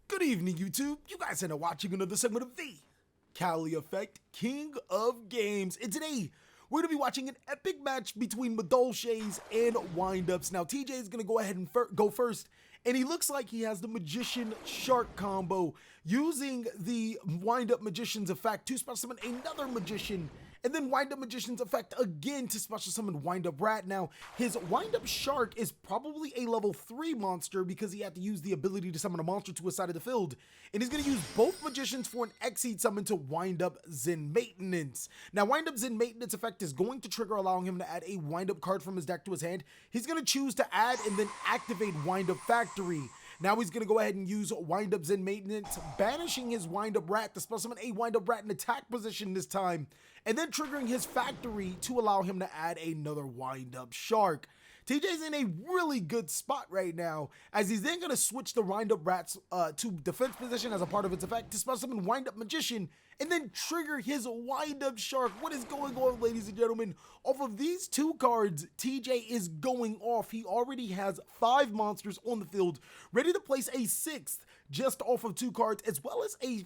Good evening, YouTube. You guys are now watching another segment of TheCaliEffect, King of Games. And today, we're going to be watching an epic match between Madolches and Wind-ups. Now, TJ is going to go ahead and go first. And he looks like he has the Magician Shark combo, using the Wind-up Magician's effect to special summon another Magician, and then Wind-up Magician's effect again to special summon Wind-up Rat. Now, his Wind-up Shark is probably a level 3 monster because he had to use the ability to summon a monster to a side of the field. And he's going to use both Magicians for an Exceed summon to Wind-up Zen Maintenance. Now, Wind-up Zen Maintenance effect is going to trigger, allowing him to add a Wind-up card from his deck to his hand. He's going to choose to add and then activate Wind-up Factory. Now he's going to go ahead and use Wind-up Zen Maintenance, banishing his Wind-up Rat to special summon a Wind-up Rat in attack position this time, and then triggering his Factory to allow him to add another Wind-up Shark. TJ's in a really good spot right now, as he's then going to switch the Wind-up Rats to defense position as a part of its effect to special summon Wind-up Magician, and then trigger his Wind-up Shark. What is going on, ladies and gentlemen? Off of these two cards, TJ is going off. He already has 5 monsters on the field, ready to place a 6th just off of 2 cards, as well as a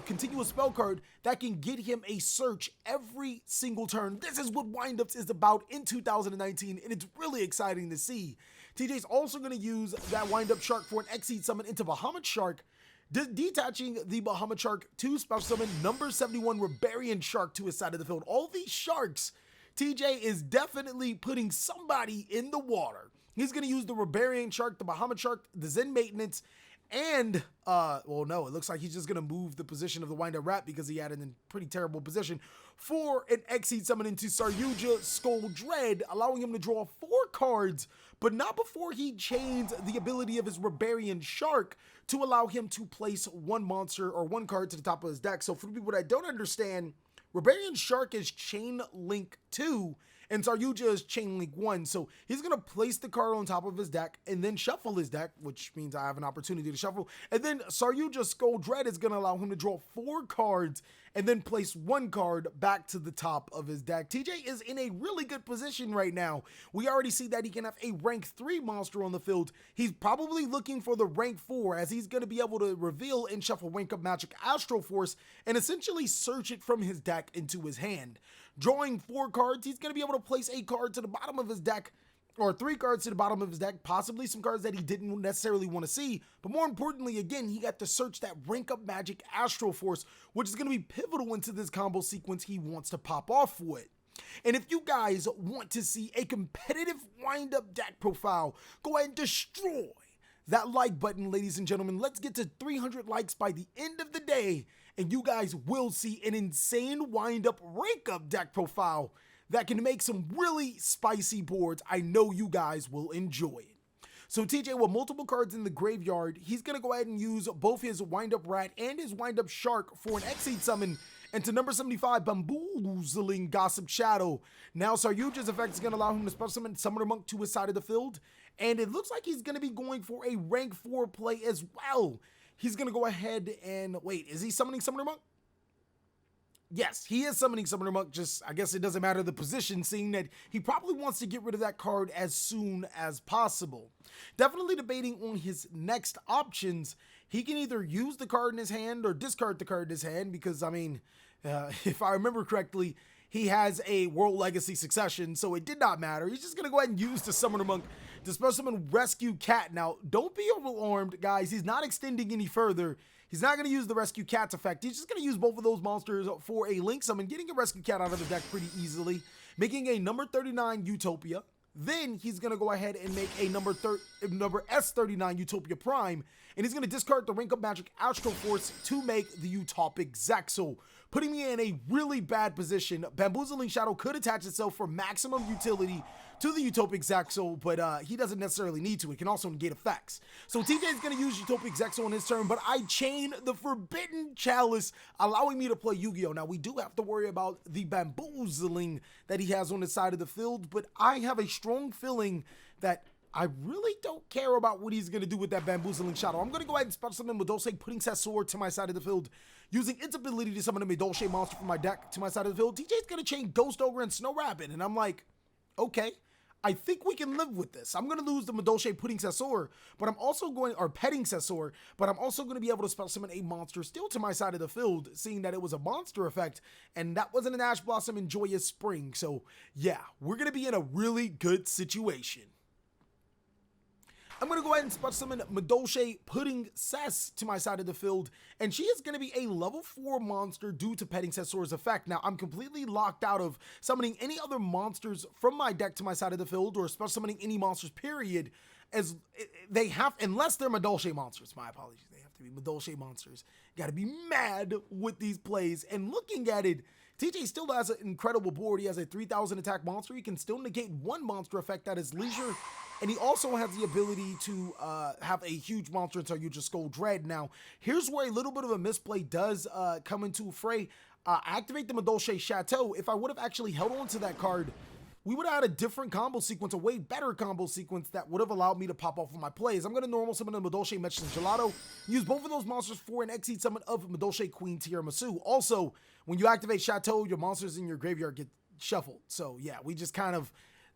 continuous spell card that can get him a search every single turn. This is what Wind-ups is about in 2019, and it's really exciting to see. TJ's also going to use that Wind-up Shark for an Exceed summon into BAHANUT Shark, detaching the BAHANUT Shark to special summon number 71 Rebarian Shark to his side of the field. All these sharks, TJ is definitely putting somebody in the water. He's going to use the Rebarian Shark, the BAHANUT Shark, the Zen Maintenance, and, well, no, it looks like he's just going to move the position of the Wind-up Rat because he had it in pretty terrible position for an Exceed summon into CERBERUS Skull Dread, allowing him to draw 4 cards, but not before he chains the ability of his Rebarian Shark to allow him to place 1 monster or 1 card to the top of his deck. So for the people that don't understand, Rebarian Shark is Chain Link 2, and CERBERUS is Chain Link 1. So he's going to place the card on top of his deck and then shuffle his deck, which means I have an opportunity to shuffle. And then CERBERUS Skull Dread is going to allow him to draw 4 cards and then place 1 card back to the top of his deck. TJ is in a really good position right now. We already see that he can have a rank 3 monster on the field. He's probably looking for the rank 4, as he's going to be able to reveal and shuffle Rank Up Magic Astral Force and essentially search it from his deck into his hand. Drawing 4 cards, he's going to be able to place a card to the bottom of his deck, or 3 cards to the bottom of his deck, possibly some cards that he didn't necessarily want to see, but more importantly, again, he got to search that Rank Up Magic Astral Force, which is going to be pivotal into this combo sequence he wants to pop off with. And if you guys want to see a competitive Wind-up deck profile, go ahead and destroy that like button, ladies and gentlemen. Let's get to 300 likes by the end of the day, and you guys will see an insane Wind-up rank-up deck profile that can make some really spicy boards. I know you guys will enjoy it. So TJ, with multiple cards in the graveyard, he's going to go ahead and use both his Wind-up Rat and his Wind-up Shark for an Exceed summon into number 75, Bamboozling Gossip Shadow. Now, CERBERUS' effect is going to allow him to special summon Summoner Monk to his side of the field, and it looks like he's going to be going for a rank 4 play as well. He's going to go ahead and, wait, is he summoning Summoner Monk? Yes, he is summoning Summoner Monk, just, I guess it doesn't matter the position, seeing that he probably wants to get rid of that card as soon as possible. Definitely debating on his next options. He can either use the card in his hand or discard the card in his hand, because, I mean, if I remember correctly, he has a World Legacy Succession, so it did not matter. He's just going to go ahead and use the Summoner Monk to special summon Rescue Cat. Now, don't be alarmed, guys. He's not extending any further. He's not going to use the Rescue Cat's effect. He's just going to use both of those monsters for a Link summon, getting a Rescue Cat out of the deck pretty easily, making a number 39 Utopia. Then he's going to go ahead and make a number S39 Utopia Prime, and he's going to discard the Rank Up Magic Astral Force to make the Utopic Zexal, putting me in a really bad position. Bamboozling Shadow could attach itself for maximum utility to the Utopic Zexal, but he doesn't necessarily need to. It can also negate effects. So TJ is going to use Utopic Zexal on his turn, but I chain the Forbidden Chalice, allowing me to play Yu-Gi-Oh! Now, we do have to worry about the bamboozling that he has on the side of the field, but I have a strong feeling that I really don't care about what he's going to do with that Bamboozling Shadow. I'm going to go ahead and special summon Madolche, putting Sasor to my side of the field, using its ability to summon a Madolche monster from my deck to my side of the field. TJ's going to chain Ghost Ogre and Snow Rabbit, and I'm like, okay. I think we can live with this. I'm going to lose the Madolche Pudding Sessor, but I'm also going, or Petting Sessor, but I'm also going to be able to special summon a monster still to my side of the field, seeing that it was a monster effect, and that wasn't an Ash Blossom in Joyous Spring. So yeah, we're going to be in a really good situation. I'm going to go ahead and special summon Madolche Pudding Cess to my side of the field, and she is going to be a level 4 monster due to Petting Sessor's effect. Now, I'm completely locked out of summoning any other monsters from my deck to my side of the field, or special summoning any monsters, period, as they have, unless they're Madolche monsters. My apologies. They have to be Madolche monsters. Got to be mad with these plays, and looking at it, TJ still has an incredible board. He has a 3,000 attack monster. He can still negate one monster effect at his leisure. And he also has the ability to have a huge monster until you just Skull Dread. Now, here's where a little bit of a misplay does come into fray. Activate the Madolche Chateau. If I would have actually held on to that card, we would have had a different combo sequence, a way better combo sequence that would have allowed me to pop off of my plays. I'm going to normal summon a Madolche Madolche and Gelato, use both of those monsters for an Exceed summon of Madolche Queen Tiramisu. Also, when you activate Chateau, your monsters in your graveyard get shuffled. So yeah, we just kind of,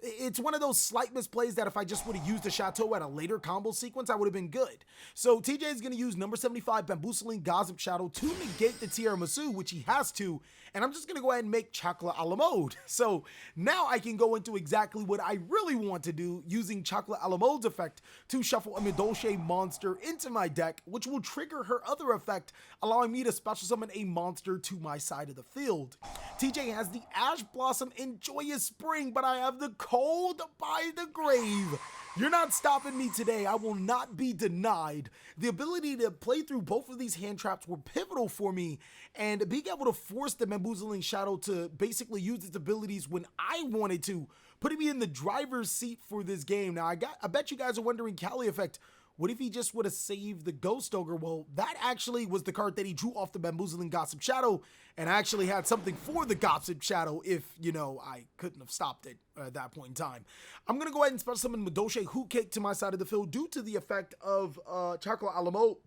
it's one of those slight misplays that if I just would have used the Chateau at a later combo sequence, I would have been good. So TJ is going to use number 75 Bamboozling Gossip Shadow to negate the Tiramisu, which he has to, and I'm just going to go ahead and make Chocolate a la mode. So now I can go into exactly what I really want to do, using Chocolate a la mode's effect to shuffle a Madolche monster into my deck, which will trigger her other effect, allowing me to special summon a monster to my side of the field. TJ has the Ash Blossom in Joyous Spring, but I have the Cold by the Grave. You're not stopping me today. I will not be denied. The ability to play through both of these hand traps were pivotal for me, and being able to force the Bamboozling Shadow to basically use its abilities when I wanted to, putting me in the driver's seat for this game. Now, I bet you guys are wondering, CaliEffect, what if he just would have saved the Ghost Ogre? Well, that actually was the card that he drew off the Bamboozling Gossip Shadow, and I actually had something for the Gossip Shadow if, you know, I couldn't have stopped it at that point in time. I'm going to go ahead and special summon Madolche Hoot Cake to my side of the field due to the effect of Chocolate a la mode,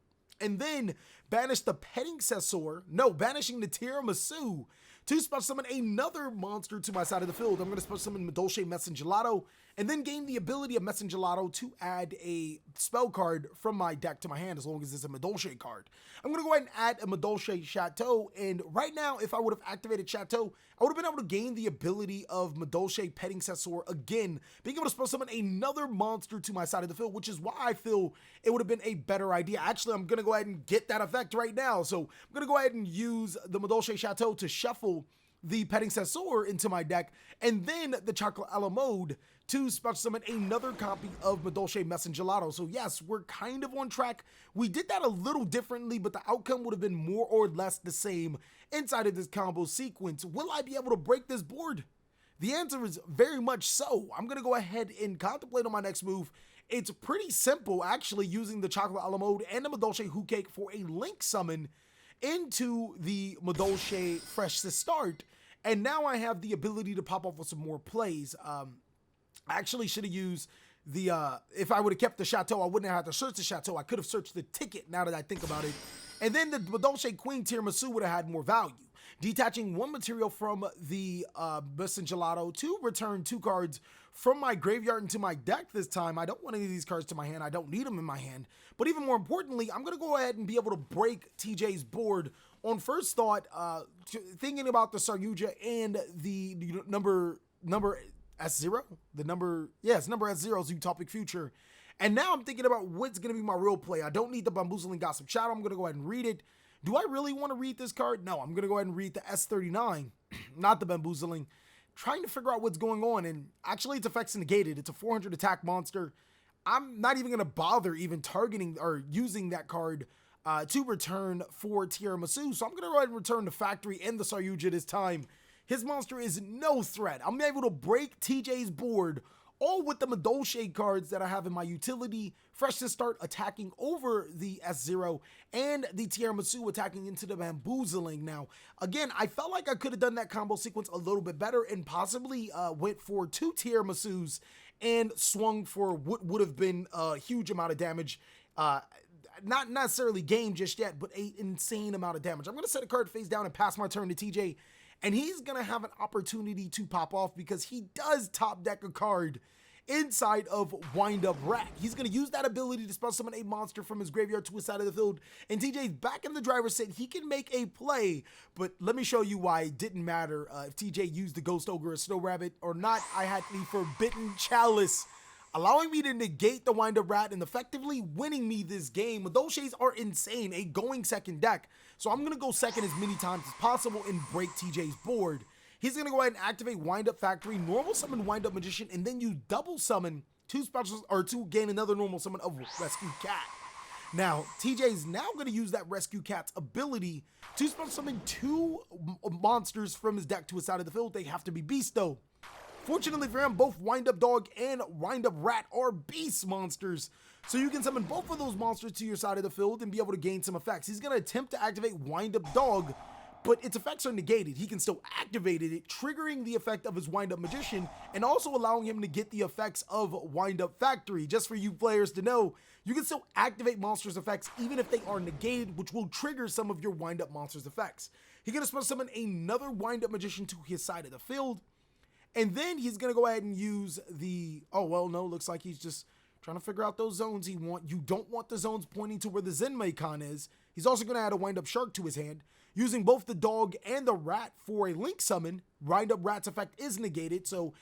and then banish the Petting Sessor, banishing the Tiramisu to special summon another monster to my side of the field. I'm going to special summon Madolche Gelato, and then gain the ability of Gelato to add a spell card from my deck to my hand, as long as it's a Madolche card. I'm going to go ahead and add a Madolche Chateau, and right now, if I would have activated Chateau, I would have been able to gain the ability of Madolche Petting Sessor again, being able to special summon another monster to my side of the field, which is why I feel it would have been a better idea. Actually, I'm going to go ahead and get that effect right now, so I'm going to go ahead and use the Madolche Chateau to shuffle the Petting Sessor into my deck, and then the Chocolate a la mode to special summon another copy of Madolche Gelato. So yes, we're kind of on track. We did that a little differently, but the outcome would have been more or less the same inside of this combo sequence. Will I be able to break this board? The answer is very much so. I'm going to go ahead and contemplate on my next move. It's pretty simple, actually, using the Chocolate a la mode and the Madolche Hoot Cake for a link summon into the Madolche Fresh to Start. And now I have the ability to pop off with some more plays. I actually should have used the, if I would have kept the Chateau, I wouldn't have had to search the Chateau. I could have searched the ticket now that I think about it. And then the Madolche Queen Tiramisu would have had more value. Detaching one material from the Gelato to return 2 cards from my graveyard into my deck this time. I don't want any of these cards to my hand. I don't need them in my hand. But even more importantly, I'm going to go ahead and be able to break TJ's board. On first thought, thinking about the Saryuja and the number S0, it's number S0, Utopic Future. And now I'm thinking about what's going to be my real play. I don't need the Bamboozling Gossip Shadow. I'm going to go ahead and read it. Do I really want to read this card? No, I'm going to go ahead and read the S39, not the Bamboozling. Trying to figure out what's going on, and actually its effects negated. It's a 400 attack monster. I'm not even going to bother even targeting or using that card to return for Tiramisu. So I'm going to go ahead and return the Factory and the Saryuja this time. His monster is no threat. I'm able to break TJ's board, all with the Madolche cards that I have in my utility. Fresh to Start attacking over the S0, and the Tiramisu attacking into the Bamboozling. Now, again, I felt like I could have done that combo sequence a little bit better and possibly went for 2 Tiramisu's and swung for what would have been a huge amount of damage. Not necessarily game just yet, but an insane amount of damage. I'm going to set a card face down and pass my turn to TJ. And he's going to have an opportunity to pop off because he does top deck a card inside of Wind-Up Rat. He's going to use that ability to spell summon a monster from his graveyard to his side of the field, and TJ's back in the driver's seat. He can make a play, but let me show you why it didn't matter if TJ used the Ghost Ogre or Snow Rabbit or not. I had the Forbidden Chalice, allowing me to negate the Wind-Up Rat and effectively winning me this game. Madolches are insane, a going second deck, so I'm going to go second as many times as possible and break TJ's board. He's going to go ahead and activate Wind-Up Factory, normal summon Wind-Up Magician, and then you double summon two specials, or to gain another normal summon of Rescue Cat. Now, TJ's now going to use that Rescue Cat's ability to special summon two monsters from his deck to his side of the field. They have to be beast though. Fortunately for him, both Wind-Up Dog and Wind-Up Rat are beast monsters, so you can summon both of those monsters to your side of the field and be able to gain some effects. He's going to attempt to activate Wind-Up Dog, but its effects are negated. He can still activate it, triggering the effect of his Wind-Up Magician and also allowing him to get the effects of Wind-Up Factory. Just for you players to know, you can still activate monsters' effects even if they are negated, which will trigger some of your Wind-Up monsters' effects. He's going to special summon another Wind-Up Magician to his side of the field, and then he's going to go ahead and use the, oh, well, no, looks like he's just trying to figure out those zones he wants. You don't want the zones pointing to where the Zenmaikon is. He's also going to add a Wind-Up Shark to his hand. Using both the dog and the rat for a link summon, Wind-Up Rat's effect is negated, so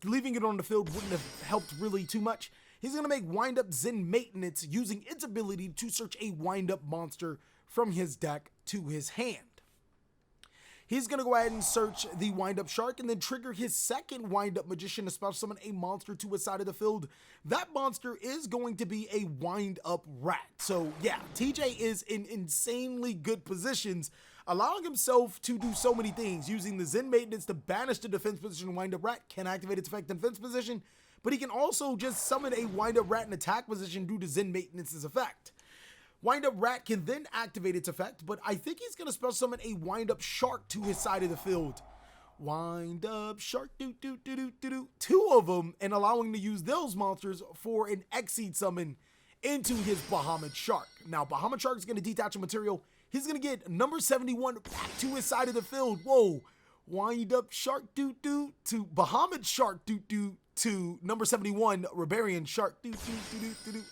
leaving it on the field wouldn't have helped really too much. He's going to make Wind-Up Zen Maintenance using its ability to search a Wind-Up monster from his deck to his hand. He's going to go ahead and search the Wind-Up Shark and then trigger his second Wind-Up Magician to special summon a monster to his side of the field. That monster is going to be a Wind-Up Rat. So yeah, TJ is in insanely good positions, allowing himself to do so many things, using the Zen Maintenance to banish the defense position. Wind-Up Rat can activate its effect in defense position, but he can also just summon a Wind-Up Rat in attack position due to Zen Maintenance's effect. Wind-Up Rat can then activate its effect, but I think he's going to special summon a Wind-Up Shark to his side of the field. Wind-Up Shark, two of them, and allowing him to use those monsters for an Exceed summon into his BAHANUT Shark. Now, BAHANUT Shark is going to detach a material. He's going to get number 71 back to his side of the field. Whoa. Wind-Up Shark, to BAHANUT Shark, to number 71, Rebarian Shark,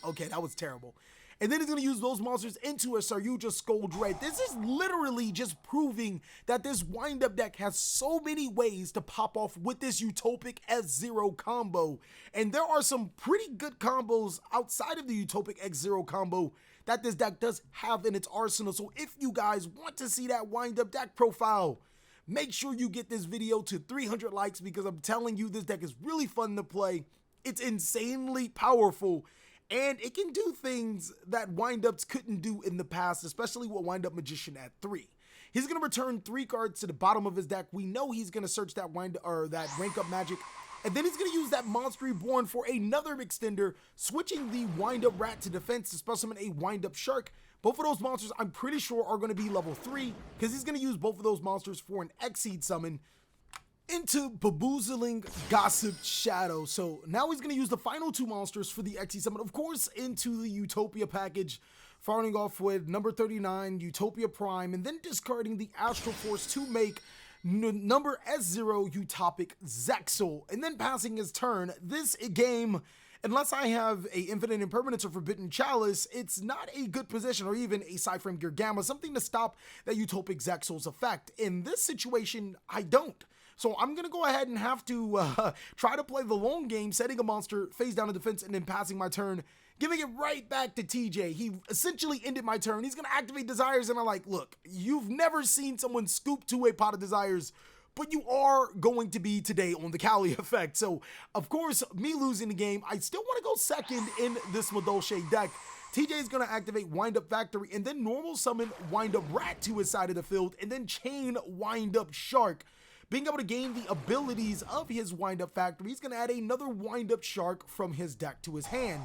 Okay, that was terrible. And then he's going to use those monsters into a Saryuja Scold Red. This is literally just proving that this Wind-Up deck has so many ways to pop off with this Utopic F-Zero combo. And there are some pretty good combos outside of the Utopic X-Zero combo that this deck does have in its arsenal. So if you guys want to see that Wind-Up deck profile, make sure you get this video to 300 likes, because I'm telling you, this deck is really fun to play. It's insanely powerful, and it can do things that Wind-Ups couldn't do in the past, especially with Wind-Up Magician at 3. He's going to return 3 cards to the bottom of his deck. We know he's going to search that that rank up magic, and then he's going to use that Monster Reborn for another extender, switching the Wind-Up Rat to defense to special summon a Wind-Up Shark. Both of those monsters, I'm pretty sure, are going to be level 3, because he's going to use both of those monsters for an Exceed summon into Baboozling Gossip Shadow. So now he's going to use the final 2 monsters for the Exceed summon, of course, into the Utopia package, starting off with number 39, Utopia Prime, and then discarding the Astral Force to make number S0, Utopic Zexal, and then passing his turn. This game, unless I have a Infinite Impermanence or Forbidden Chalice, it's not a good position, or even a Cyframe Gear Gamma, something to stop that Utopic Zexal's effect. In this situation, I don't. So I'm going to go ahead and have to try to play the long game, setting a monster face down in defense and then passing my turn, giving it right back to TJ. He essentially ended my turn. He's going to activate Desires, and I'm like, look, you've never seen someone scoop to a pot of Desires, but you are going to be today on the TheCaliEffect. So, of course, me losing the game, I still want to go second in this Madolche deck. TJ is going to activate Wind-Up Factory and then normal summon Wind-Up Rat to his side of the field and then chain Wind-Up Shark. Being able to gain the abilities of his Wind-Up Factory, he's going to add another Wind-Up Shark from his deck to his hand.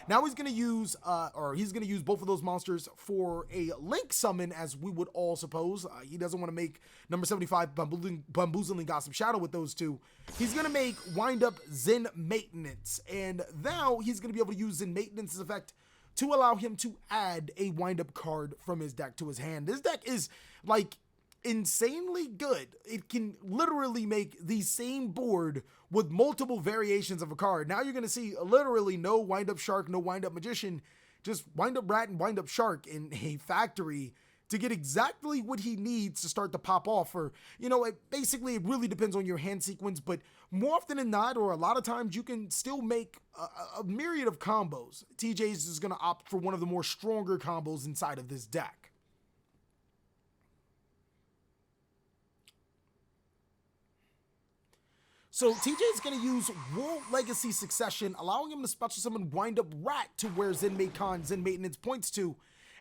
Now he's going to use, both of those monsters for a link summon, as we would all suppose. He doesn't want to make number 75 Bamboozling Gossip Shadow with those two. He's going to make Wind-Up Zen Maintenance, and now he's going to be able to use Zen Maintenance's effect to allow him to add a Wind-Up card from his deck to his hand. This deck is like insanely good. It can literally make the same board with multiple variations of a card. Now you're going to see literally no wind-up shark, no wind-up magician, just wind-up rat and wind-up shark in a factory to get exactly what he needs to start to pop off. Or, you know, basically it really depends on your hand sequence, but more often than not, or a lot of times, you can still make a myriad of combos. TJ's is going to opt for one of the more stronger combos inside of this deck. So TJ is going to use World Legacy Succession, allowing him to special summon Wind-Up Rat to where Zen Maintenance points to.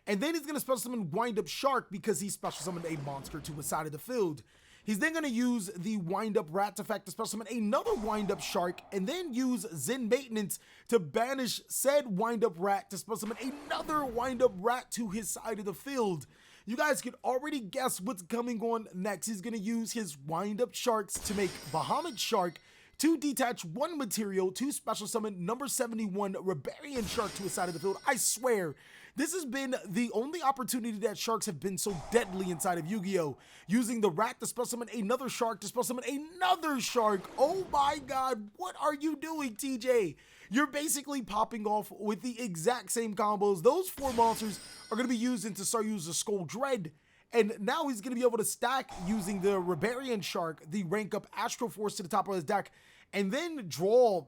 And then he's going to special summon Wind-Up Shark because he special summoned a monster to his side of the field. He's then going to use the Wind-Up Rat effect to special summon another Wind-Up Shark, and then use Zen Maintenance to banish said Wind-Up Rat to special summon another Wind-Up Rat to his side of the field. You guys can already guess what's coming on next. He's going to use his Wind-Up Sharks to make BAHANUT Shark, to detach one material, to special summon number 71 Rebellion Shark to his side of the field. I swear, this has been the only opportunity that sharks have been so deadly inside of Yu-Gi-Oh! Using the rat to special summon another shark, to special summon another shark. Oh my god, what are you doing, TJ? You're basically popping off with the exact same combos. Those four monsters are going to be used into Saryu's Skull Dread. And now he's going to be able to stack using the Rebellion Shark, the rank up Astro Force to the top of his deck, and then draw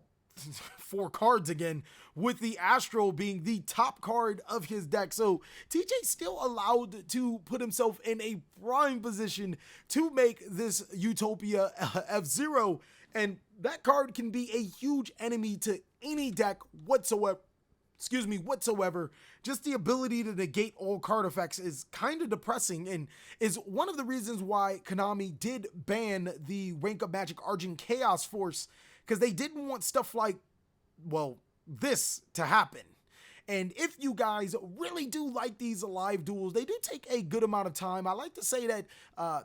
4 cards again, with the Astro being the top card of his deck. So TJ still allowed to put himself in a prime position to make this Utopia F-Zero, and that card can be a huge enemy to any deck whatsoever. Just the ability to negate all card effects is kind of depressing, and is one of the reasons why Konami did ban the Rank Up Magic Argent Chaos Force, because they didn't want stuff like, well, this to happen. And if you guys really do like these live duels, they do take a good amount of time. I like to say that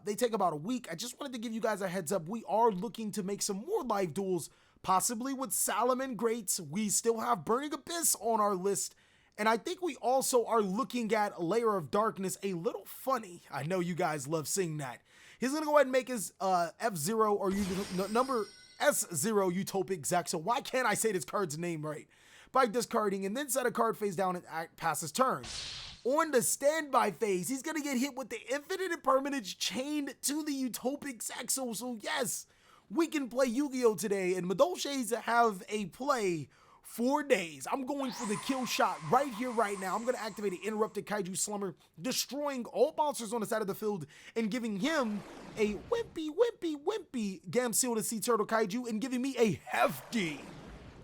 they take about a week. I just wanted to give you guys a heads up. We are looking to make some more live duels, possibly with Salomon Greats. We still have Burning Abyss on our list. And I think we also are looking at Layer of Darkness, a little funny. I know you guys love seeing that. He's going to go ahead and make his F-Zero or number S0 Utopic Zek. So why can't I say this card's name right? By discarding and then set a card face down and pass his turn. On the standby phase, he's going to get hit with the Infinite Impermanence chained to the Utopic Zek. So yes, we can play Yu-Gi-Oh! Today, and Madolche's have a play 4 days. I'm going for the kill shot right here, right now. I'm going to activate an Interrupted Kaiju Slumber, destroying all monsters on the side of the field, and giving him a wimpy Gamsil the Sea Turtle Kaiju, and giving me a hefty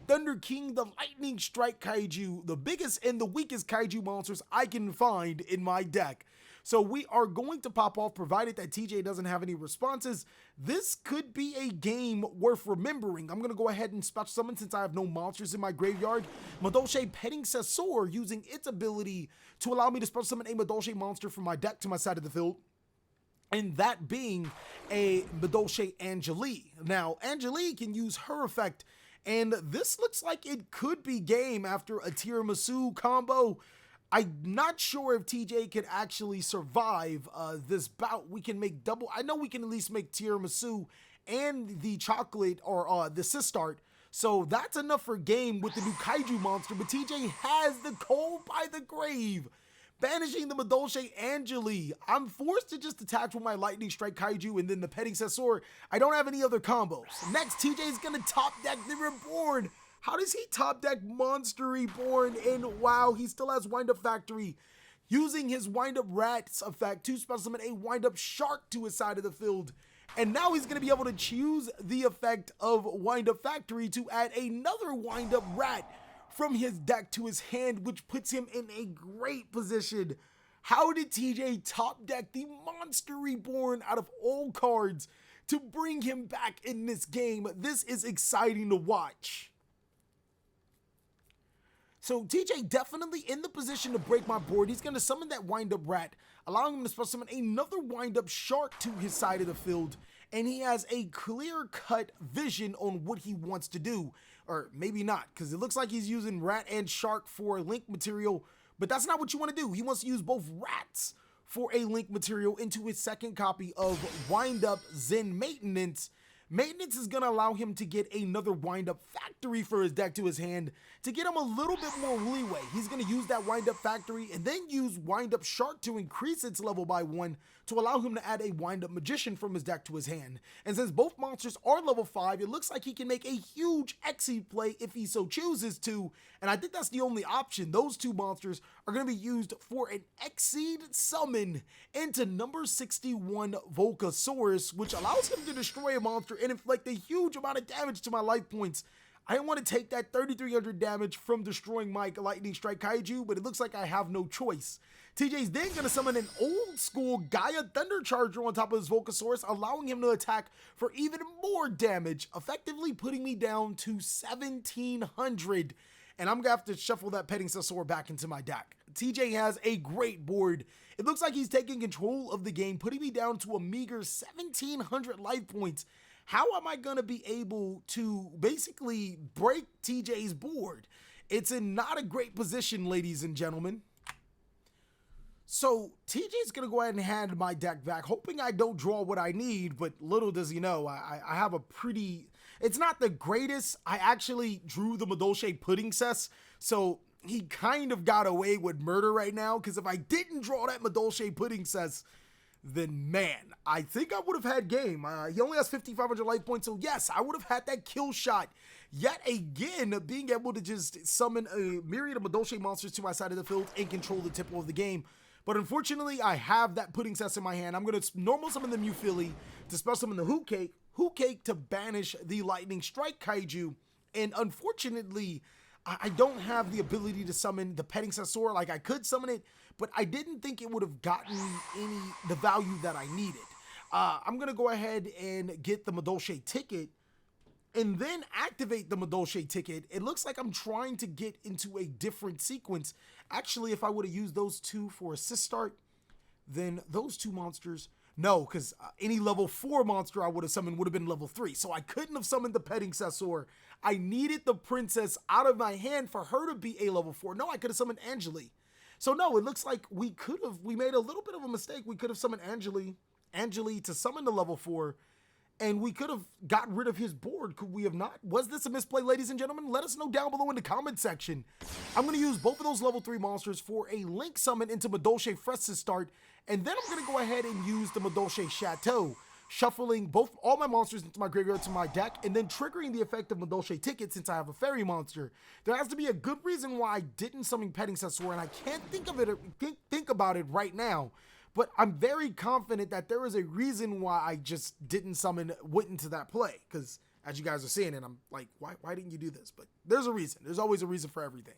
Thunder King the Lightning Strike Kaiju, the biggest and the weakest Kaiju monsters I can find in my deck. So we are going to pop off, provided that TJ doesn't have any responses. This could be a game worth remembering. I'm going to go ahead and special summon, since I have no monsters in my graveyard, Madolche Petting Sessor, using its ability to allow me to special summon a Madolche monster from my deck to my side of the field. And that being a Madolche Angelique. Now, Angelique can use her effect, and this looks like it could be game after a Tiramisu combo. I'm not sure if TJ could actually survive this bout. We can make double. I know we can at least make Tiramisu and the chocolate, or the Sistart. So that's enough for game with the new Kaiju monster. But TJ has the Cold by the Grave, banishing the Madolche Angelique. I'm forced to just attack with my Lightning Strike Kaiju and then the Petting Sessor. I don't have any other combos. Next, TJ is going to top deck the Reborn. How does he top deck Monster Reborn? And wow, he still has Wind Up Factory, using his Wind Up Rats effect to special summon a Wind Up Shark to his side of the field. And now he's going to be able to choose the effect of Wind Up Factory to add another Wind Up Rat from his deck to his hand, which puts him in a great position. How did TJ top deck the Monster Reborn out of all cards to bring him back in this game? This is exciting to watch. So TJ definitely in the position to break my board. He's going to summon that Wind Up Rat, allowing him to special summon another Wind Up Shark to his side of the field. And he has a clear-cut vision on what he wants to do. Or maybe not, because it looks like he's using Rat and Shark for link material. But that's not what you want to do. He wants to use both Rats for a link material into his second copy of Wind-Up Zen Maintenance. Maintenance is going to allow him to get another Wind-Up Factory for his deck to his hand to get him a little bit more leeway. He's going to use that Wind-Up Factory and then use Wind-Up Shark to increase its level by 1 to allow him to add a Wind-Up Magician from his deck to his hand. And since both monsters are level 5, it looks like he can make a huge Exceed play if he so chooses to. And I think that's the only option. Those two monsters are going to be used for an Exceed summon into number 61 Volcasaurus, which allows him to destroy a monster and inflict a huge amount of damage to my life points. I didn't want to take that 3,300 damage from destroying my Lightning Strike Kaiju, but it looks like I have no choice. TJ's then going to summon an old school Gaia Thunder Charger on top of his Volcasaurus, allowing him to attack for even more damage, effectively putting me down to 1,700. And I'm going to have to shuffle that Petting Sessor back into my deck. TJ has a great board. It looks like he's taking control of the game, putting me down to a meager 1,700 life points. How am I going to be able to basically break TJ's board? It's in not a great position, ladies and gentlemen. So TJ's going to go ahead and hand my deck back, hoping I don't draw what I need, but little does he know, I have a pretty... It's not the greatest. I actually drew the Madolche Pudding Cess, so he kind of got away with murder right now, because if I didn't draw that Madolche Pudding Cess, then man, I think I would have had game. He only has 5,500 life points, so yes, I would have had that kill shot. Yet again, being able to just summon a myriad of Madolche monsters to my side of the field and control the tempo of the game. But unfortunately, I have that Pudding Cess in my hand. I'm going to normal summon the Mew Philly to special summon the Hoot Cake to banish the Lightning Strike Kaiju. And unfortunately, I don't have the ability to summon the Petting Sessor. Like, I could summon it, but I didn't think it would have gotten the value that I needed. I'm going to go ahead and get the Madolche ticket and then activate the Madolche ticket. It looks like I'm trying to get into a different sequence. Actually, if I would have used those two for assist start, then those two monsters... No, because any level 4 monster I would have summoned would have been level 3. So I couldn't have summoned the Petting Sessor. I needed the princess out of my hand for her to be a level 4. No, I could have summoned Angeli. So no, it looks like we made a little bit of a mistake. We could have summoned Angeli to summon the level 4, and we could have got rid of his board. Could we have not? Was this a misplay, ladies and gentlemen? Let us know down below in the comment section. I'm going to use both of those level 3 monsters for a link summon into Madolche Fresh to start, and then I'm going to go ahead and use the Madolche Chateau, shuffling all my monsters into my graveyard to my deck, and then triggering the effect of Madolche Ticket since I have a fairy monster. There has to be a good reason why I didn't summon Petting Sessor, and I can't think about it right now. But I'm very confident that there is a reason why I just went into that play. Because as you guys are seeing it, I'm like, why didn't you do this? But there's a reason. There's always a reason for everything.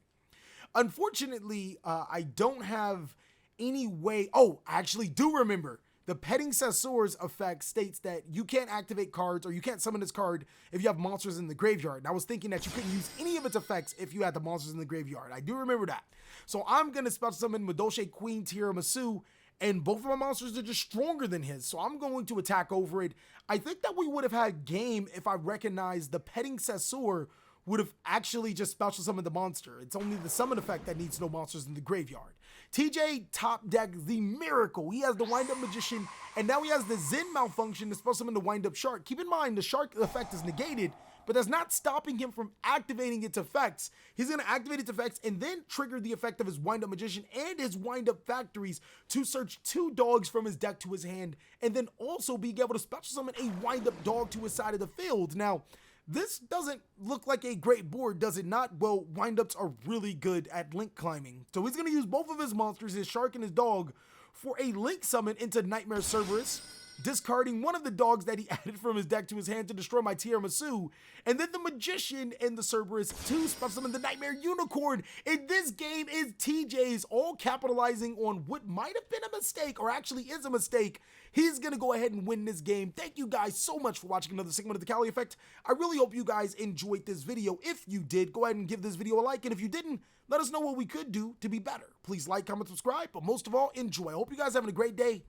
Unfortunately, I don't have any way. Oh, I actually do remember. The Petting Sessor's effect states that you can't activate cards or you can't summon this card if you have monsters in the graveyard. And I was thinking that you couldn't use any of its effects if you had the monsters in the graveyard. I do remember that. So I'm going to special summon Madolche Queen Tiramisu. And both of my monsters are just stronger than his, so I'm going to attack over it. I think that we would have had game if I recognized the Petting Sessor would have actually just special summoned the monster. It's only the summon effect that needs no monsters in the graveyard. TJ top deck the Miracle. He has the Wind-Up Magician, and now he has the Zen Malfunction to special summon the Wind-Up Shark. Keep in mind, the Shark effect is negated, but that's not stopping him from activating its effects. He's going to activate its effects and then trigger the effect of his Wind-Up Magician and his Wind-Up Factories to search 2 dogs from his deck to his hand, and then also being able to special summon a Wind-Up dog to his side of the field. Now, this doesn't look like a great board, does it not? Well, Wind-Ups are really good at link climbing. So he's going to use both of his monsters, his shark and his dog, for a link summon into Nightmare Cerberus, discarding one of the dogs that he added from his deck to his hand to destroy my Tiramisu, and then the Magician and the Cerberus to special summon the Nightmare Unicorne. And this game is TJ's, all capitalizing on what might have been a mistake, or actually is a mistake. He's gonna go ahead and win this game. Thank you guys so much for watching another segment of the TheCaliEffect. I really hope you guys enjoyed this video. If you did, go ahead and give this video a like, and if you didn't, let us know what we could do to be better. Please like, comment, subscribe, but most of all, enjoy. I hope you guys are having a great day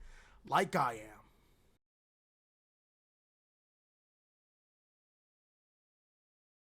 like I am.